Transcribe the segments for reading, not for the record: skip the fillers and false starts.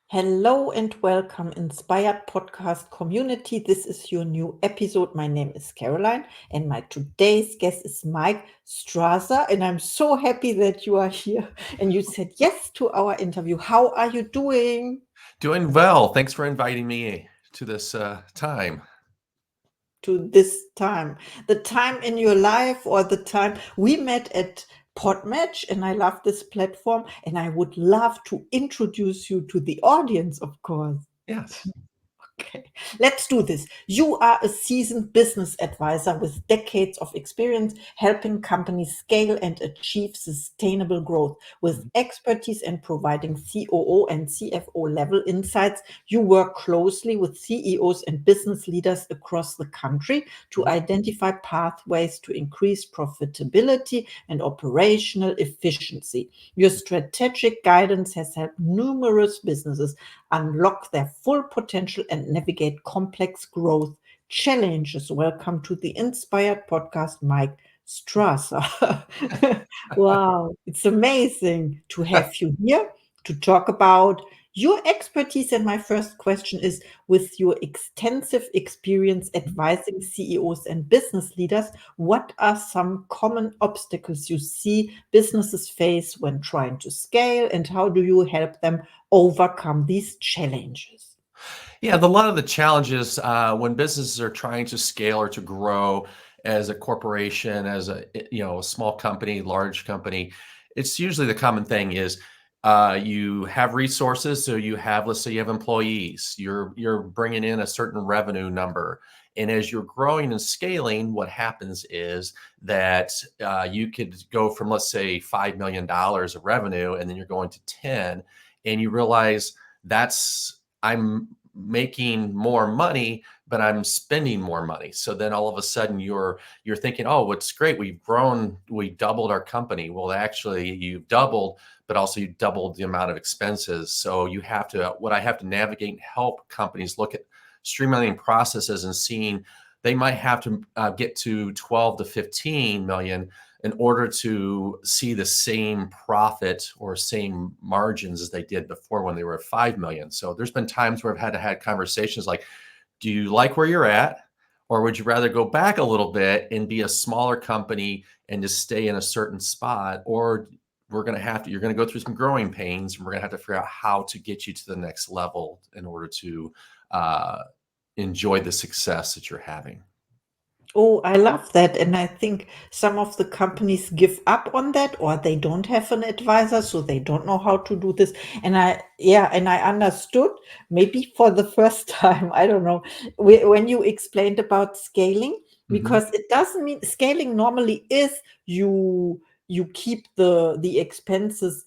Hello and welcome, Inspired Podcast community. This is your new episode. My name is Caroline, and my today's guest is Mike Straza. And I'm so happy that you are here and you said yes to our interview. How are you doing? Doing well. Thanks for inviting me to this time. To this time, the time in your life, or the time we met at Podmatch, and I love this platform, and I would love to introduce you to the audience, of course. Yes. Okay, let's do this. You are a seasoned business advisor with decades of experience helping companies scale and achieve sustainable growth. With Mhm. expertise in providing COO and CFO level insights, you work closely with CEOs and business leaders across the country to Mhm. identify pathways to increase profitability and operational efficiency. Your strategic guidance has helped numerous businesses unlock their full potential and navigate complex growth challenges. Welcome to the Inspired Podcast, Mike Straza. Wow, it's amazing to have you here to talk about your expertise. And my first question is, with your extensive experience advising CEOs and business leaders, what are some common obstacles you see businesses face when trying to scale, and how do you help them overcome these challenges? A lot of the challenges when businesses are trying to scale or to grow as a corporation, as a small company, large company, it's usually the common thing is you have resources. So you have, let's say, you have employees. You're bringing in a certain revenue number, and as you're growing and scaling, what happens is that you could go from, let's say, $5 million of revenue, and then you're going to 10, and you realize that's I'm making more money, but I'm spending more money. So then all of a sudden you're thinking, oh, what's great, we've grown, we doubled our company. Well, actually you've doubled, but also you doubled the amount of expenses. So you have to, what I have to navigate and help companies look at streamlining processes and seeing they might have to get to 12 to 15 million in order to see the same profit or same margins as they did before when they were at 5 million. So there's been times where I've had to have conversations like, do you like where you're at? Or would you rather go back a little bit and be a smaller company and just stay in a certain spot? Or you're going to go through some growing pains, and we're going to have to figure out how to get you to the next level in order to uh, enjoy the success that you're having. Oh, I love that. And I think some of the companies give up on that, or they don't have an advisor, so they don't know how to do this. And I understood maybe for the first time, I don't know, when you explained about scaling, Mhm. because it doesn't mean scaling normally is you keep the expenses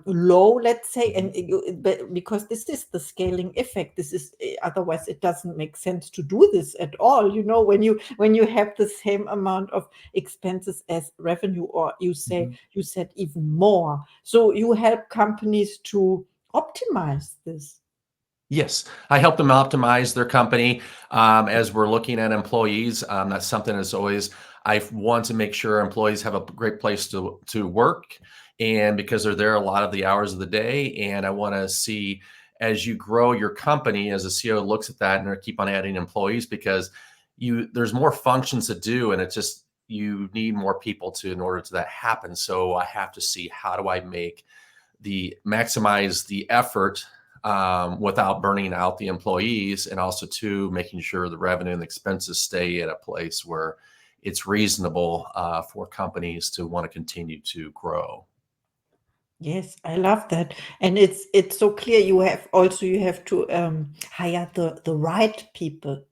low, let's say, Mhm. but because this is the scaling effect. This is otherwise it doesn't make sense to do this at all. You know, when you have the same amount of expenses as revenue, or Mhm. you said even more. So you help companies to optimize this. Yes, I help them optimize their company as we're looking at employees. That's something that's always I want to make sure employees have a great place to work, and because they're there a lot of the hours of the day, and I want to see as you grow your company, as a CEO looks at that and they keep on adding employees because there's more functions to do, and it's just you need more people to in order to that happen. So I have to see how do I make the maximize the effort without burning out the employees, and also to making sure the revenue and the expenses stay at a place where it's reasonable for companies to want to continue to grow. Yes, I love that. And it's so clear you have to hire the right people.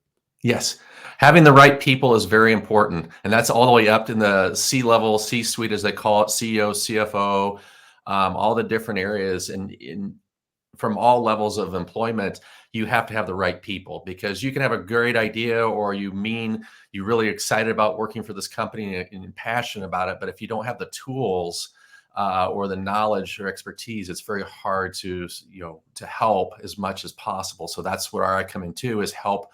Yes, having the right people is very important, and that's all the way up in the C level, C suite as they call it, CEO, CFO, all the different areas, and in from all levels of employment, you have to have the right people because you can have a great idea or you're really excited about working for this company and passionate about it. But if you don't have the tools or the knowledge or expertise, it's very hard to help as much as possible. So that's where I come in too, is help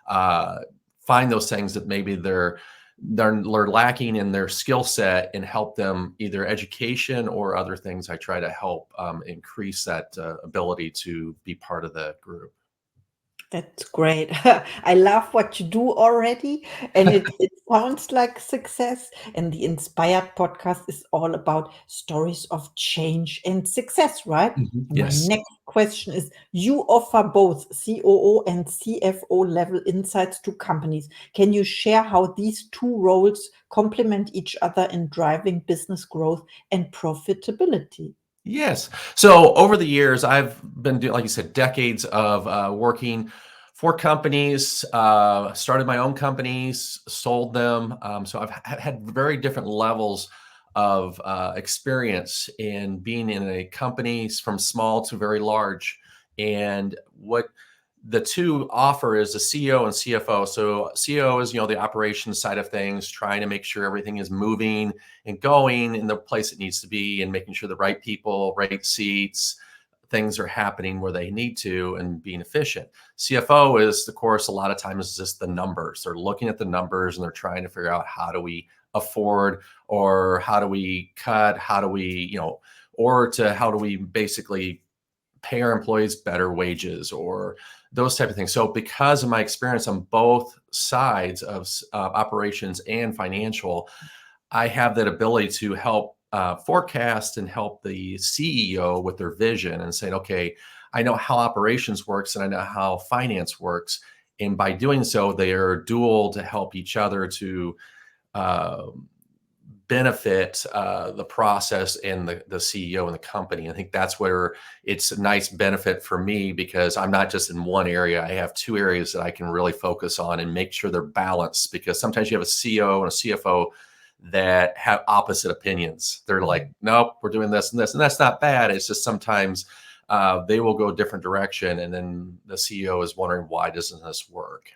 uh, find those things that maybe they're they're lacking in their skill set, and help them either education or other things. I try to help increase that ability to be part of the group. That's great. I love what you do already, and it sounds like success. And the Inspired podcast is all about stories of change and success, right? Mhm. And my Yes. next question is, you offer both COO and CFO level insights to companies. Can you share how these two roles complement each other in driving business growth and profitability? Yes. So over the years, I've been doing, like you said, decades of working for companies, started my own companies, sold them. So I've had very different levels of experience in being in a company from small to very large. And what the two offer is a CEO and CFO. So CEO is, the operations side of things, trying to make sure everything is moving and going in the place it needs to be, and making sure the right people, right seats, things are happening where they need to, and being efficient. CFO is, of course, a lot of times just the numbers. They're looking at the numbers and they're trying to figure out, how do we afford, or how do we cut, how do we, how do we basically pay our employees better wages, or those type of things. So because of my experience on both sides of operations and financial, I have that ability to help forecast and help the CEO with their vision, and saying, okay, I know how operations works and I know how finance works. And by doing so, they are dual to help each other to uh, benefit the process and the CEO and the company. I think that's where it's a nice benefit for me, because I'm not just in one area. I have two areas that I can really focus on and make sure they're balanced, because sometimes you have a CEO and a CFO that have opposite opinions. They're like, nope, we're doing this and this, and that's not bad. It's just sometimes they will go a different direction, and then the CEO is wondering, why doesn't this work?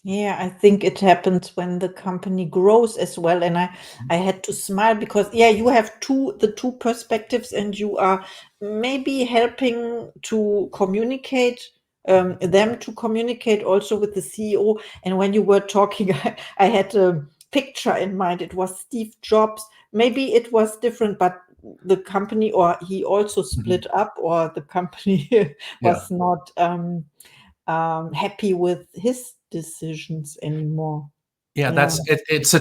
Yeah, I think it happens when the company grows as well. And I had to smile because, yeah, you have the two perspectives, and you are maybe helping to communicate them to communicate also with the CEO. And when you were talking, I had a picture in mind. It was Steve Jobs. Maybe it was different, but the company, or he also Mhm. split up, or the company Yeah. was not happy with his decisions anymore. Yeah, Yeah. it's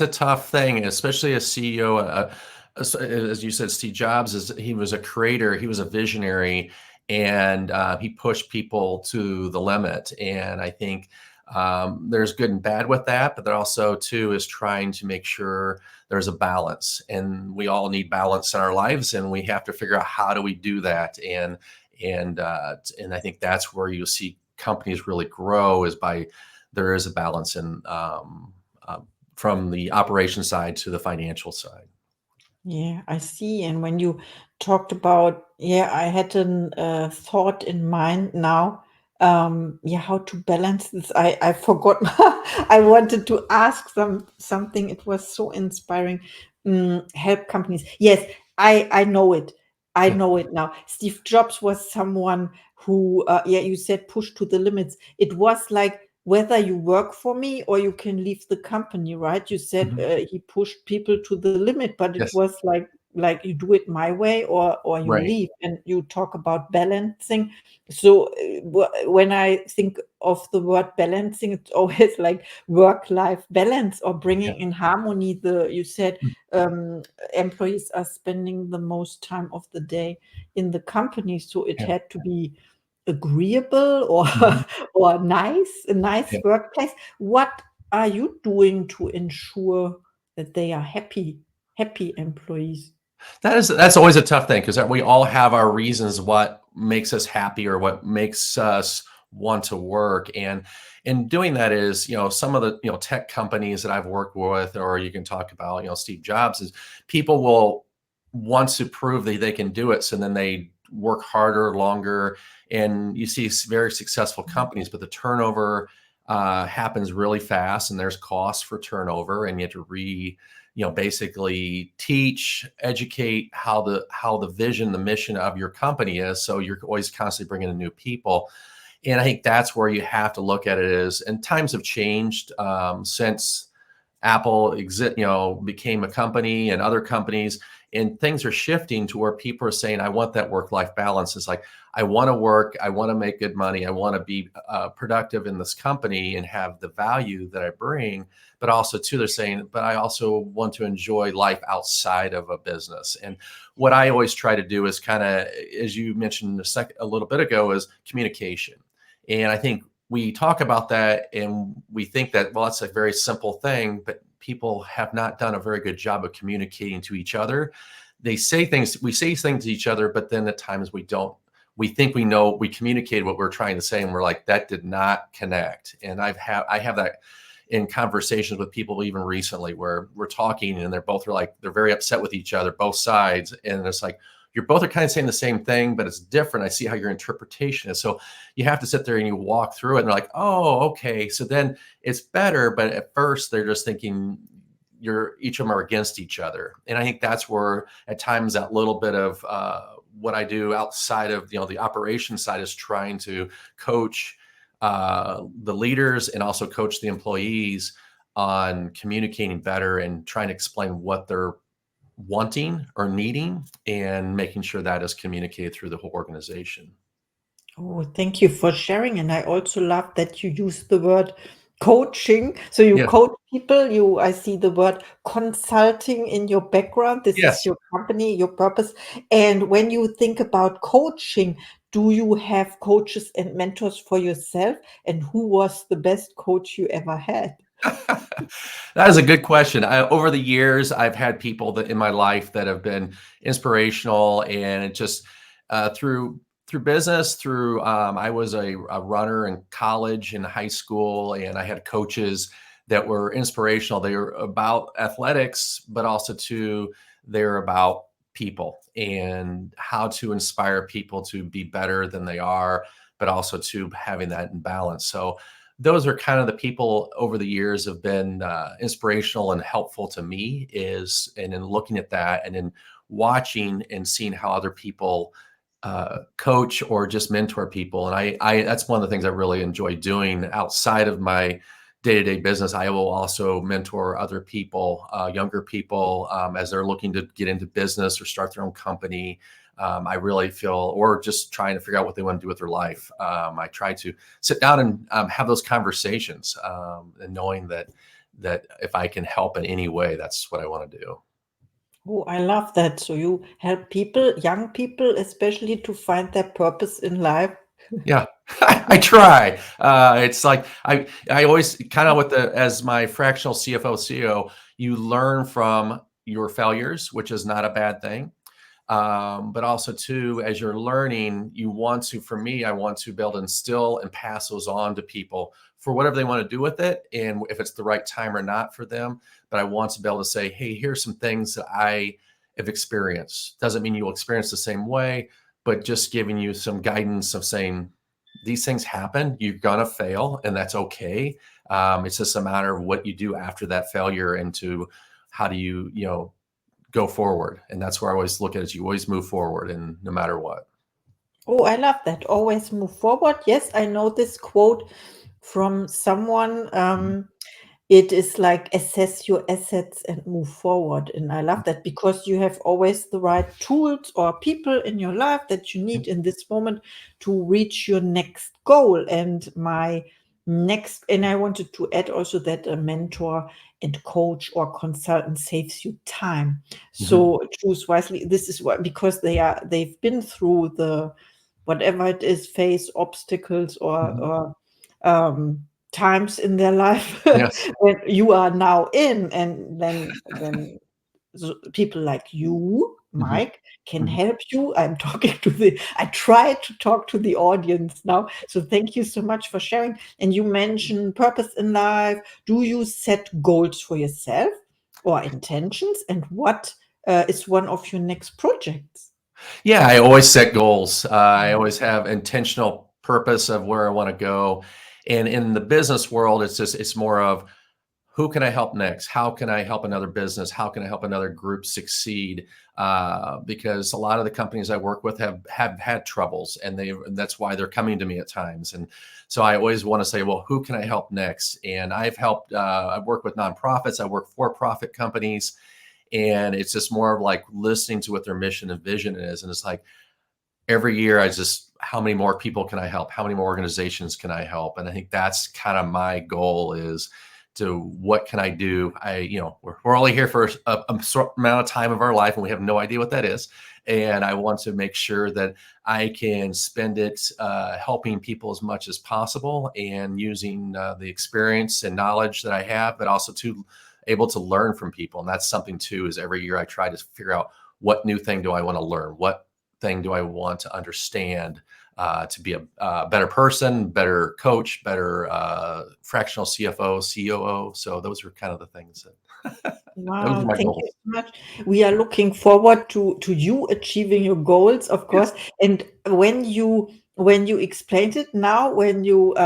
a tough thing, especially a CEO. As you said, Steve Jobs he was a creator, he was a visionary, and he pushed people to the limit. And I think there's good and bad with that, but there also too is trying to make sure there's a balance, and we all need balance in our lives, and we have to figure out, how do we do that. And I think that's where you'll see companies really grow, is by there is a balance in from the operation side to the financial side. Yeah, I see. And when you talked about, yeah, I had a thought in mind now. Yeah, how to balance this. I forgot. I wanted to ask something. It was so inspiring. Help companies. Yes, I know it. I Yeah. know it now. Steve Jobs was someone who, yeah, you said push to the limits. It was like, whether you work for me or you can leave the company, right? You said Mhm. he pushed people to the limit, but it Yes. was like you do it my way, or you Right. leave. And you talk about balancing. So when I think of the word balancing, it's always like work-life balance, or Yeah. bringing in harmony. You said Mm. um, employees are spending the most time of the day in the company, so it Yeah. had to be agreeable, or Mhm. or a nice Yeah. workplace. What are you doing to ensure that they are happy employees? That's always a tough thing, because we all have our reasons what makes us happy, or what makes us want to work. And in doing that is, some of the, tech companies that I've worked with, or you can talk about, Steve Jobs, is people will want to prove that they can do it. So then they work harder, longer, and you see very successful companies, but the turnover happens really fast, and there's costs for turnover, and you have to basically teach, educate how the vision, the mission of your company is. So you're always constantly bringing in new people. And I think that's where you have to look at it, and times have changed since Apple became a company, and other companies, and things are shifting to where people are saying, I want that work-life balance. It's like, I want to work, I want to make good money, I want to be productive in this company and have the value that I bring. But also too, they're saying, but I also want to enjoy life outside of a business. And what I always try to do is kind of, as you mentioned a little bit ago, is communication. And I think we talk about that and we think that, well, it's a very simple thing, but people have not done a very good job of communicating to each other. We say things to each other, but then at times we don't. We think we know, we communicate what we're trying to say, and we're like, that did not connect. And I have that in conversations with people even recently, where we're talking and they're very upset with each other, both sides. And it's like, you're both are kind of saying the same thing, but it's different. I see how your interpretation is. So you have to sit there and you walk through it, and they're like, oh, okay. So then it's better. But at first they're just thinking each of them are against each other. And I think that's where at times that little bit of what I do outside of, the operation side is trying to coach the leaders and also coach the employees on communicating better and trying to explain what they're wanting or needing, and making sure that is communicated through the whole organization. Oh, thank you for sharing. And I also love that you use the word coaching. So you Yeah. coach people. I see the word consulting in your background. This Yes. is your company, your purpose. And when you think about coaching, do you have coaches and mentors for yourself? And who was the best coach you ever had? That is a good question. Over the years, I've had people that in my life that have been inspirational, and it just through business, I was a runner in college and high school, and I had coaches that were inspirational. They were about athletics, but also they're about people and how to inspire people to be better than they are, but also to having that in balance. So those are kind of the people over the years have been inspirational and helpful to me, and in looking at that and in watching and seeing how other people coach or just mentor people. And I that's one of the things I really enjoy doing outside of my day-to-day business. I will also mentor other people, younger people, as they're looking to get into business or start their own company. I really feel, or just trying to figure out what they want to do with their life. I try to sit down and have those conversations, and knowing that if I can help in any way, that's what I want to do. Oh, I love that. So you help people, young people especially, to find their purpose in life. Yeah, I try. It's like I always kind of as my fractional CFO CEO, you learn from your failures, which is not a bad thing. But also too, as you're learning, for me, I want to be able to instill and pass those on to people for whatever they want to do with it, and if it's the right time or not for them. But I want to be able to say, hey, here's some things that I have experienced. Doesn't mean you'll experience the same way, but just giving you some guidance of saying, these things happen, you're gonna fail, and that's okay. It's just a matter of what you do after that failure, and to how do you, go forward. And that's where I always look at it, is you always move forward, and no matter what. Oh, I love that. Always move forward. Yes, I know this quote from someone. It is like assess your assets and move forward. And I love that because you have always the right tools or people in your life that you need in this moment to reach your next goal. And I wanted to add also that a mentor and coach or consultant saves you time. Mhm. So choose wisely. This is what, because they've been through the whatever it is, face obstacles Mhm. or times in their life Yes. when you are now in, and then people like you, Mhm. Mike, can Mhm. help you. I try to talk to the audience now. So thank you so much for sharing. And you mentioned purpose in life. Do you set goals for yourself or intentions? And what is one of your next projects? Yeah, I always set goals. I always have intentional purpose of where I want to go. And in the business world, it's more of, who can I help next? How can I help another business? How can I help another group succeed? Because a lot of the companies I work with have had troubles, and that's why they're coming to me at times. And so I always want to say, well, who can I help next? And I've helped. I've worked with nonprofits. I work for-profit companies, and it's just more of like listening to what their mission and vision is. And it's like every year, how many more people can I help? How many more organizations can I help? And I think that's kind of my goal is to what can I do? We're only here for a short amount of time of our life, and we have no idea what that is. And I want to make sure that I can spend it helping people as much as possible, and using the experience and knowledge that I have, but also to able to learn from people. And that's something too, is every year I try to figure out what new thing do I want to learn? What thing do I want to understand to be a better person, better coach, better fractional CFO, COO. So those are kind of the things that those are Wow, my thank goals. you so much. We are looking forward to you achieving your goals, of course. And when you explained it now, when you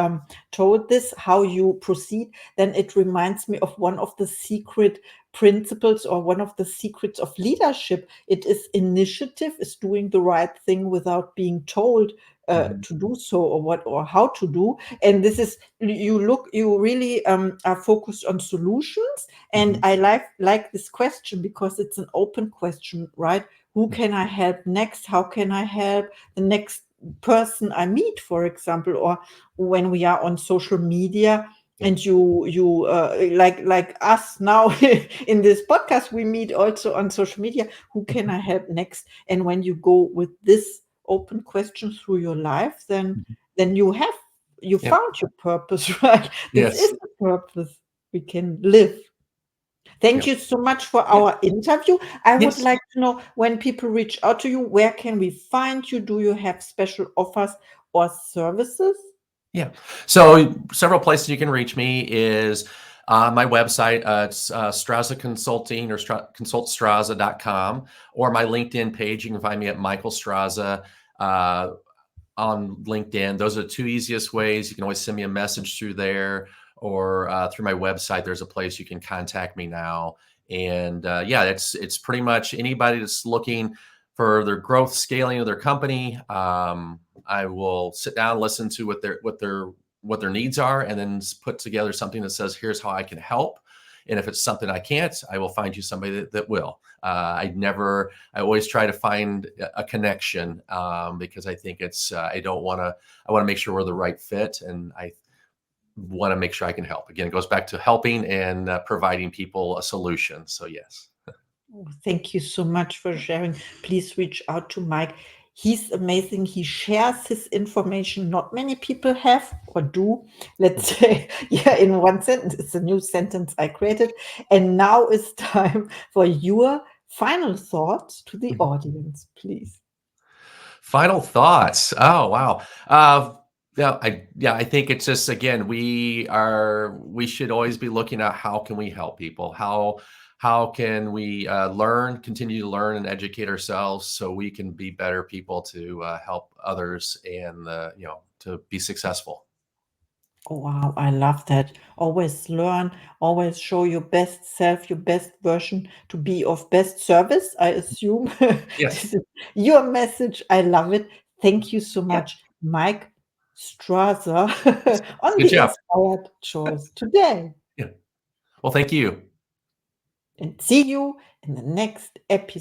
told this how you proceed, then it reminds me of one of the secret principles, or one of the secrets of leadership. It is initiative, is doing the right thing without being told to do so, or what, or how to do. And this is, you really are focused on solutions. And I like this question because it's an open question, right? Who can I help next? How can I help the next person I meet, for example? Or when we are on social media, and you like us now in this podcast, we meet also on social media. Who can I help next? And when you go with this open question through your life, then you Yep. found your purpose, right? This Yes. is the purpose we can live. Thank Yep. you so much for Yep. our interview. I would Yes. like to know, when people reach out to you, where can we find you? Do you have special offers or services? Yeah. So several places you can reach me is my website. It's Straza Consulting, or consultstraza.com, or my LinkedIn page. You can find me at Michael Straza on LinkedIn. Those are the two easiest ways. You can always send me a message through there, or through my website. There's a place you can contact me now. And it's pretty much anybody that's looking for their growth, scaling of their company. I will sit down, listen to what their needs are, and then put together something that says, here's how I can help. And if it's something I can't, I will find you somebody that will. I always try to find a connection, because I think I want to make sure we're the right fit, and I want to make sure I can help. Again, it goes back to helping and providing people a solution. So yes. Oh, thank you so much for sharing. Please reach out to Mike. He's amazing. He shares his information. Not many people have or do. Let's say, in one sentence. It's a new sentence I created. And now it's time for your final thoughts to the audience, please. Final thoughts. Oh, wow. I think it's just, again, we should always be looking at how can we help people? How can we continue to learn and educate ourselves so we can be better people to help others, and to be successful. Oh, wow, I love that. Always learn, always show your best self, your best version, to be of best service, I assume. Yes. This is your message. I love it. Thank you so Yeah. much, Mike Straza, on Good the job. Inspired Choice today. Yeah. Well, thank you. And see you in the next episode.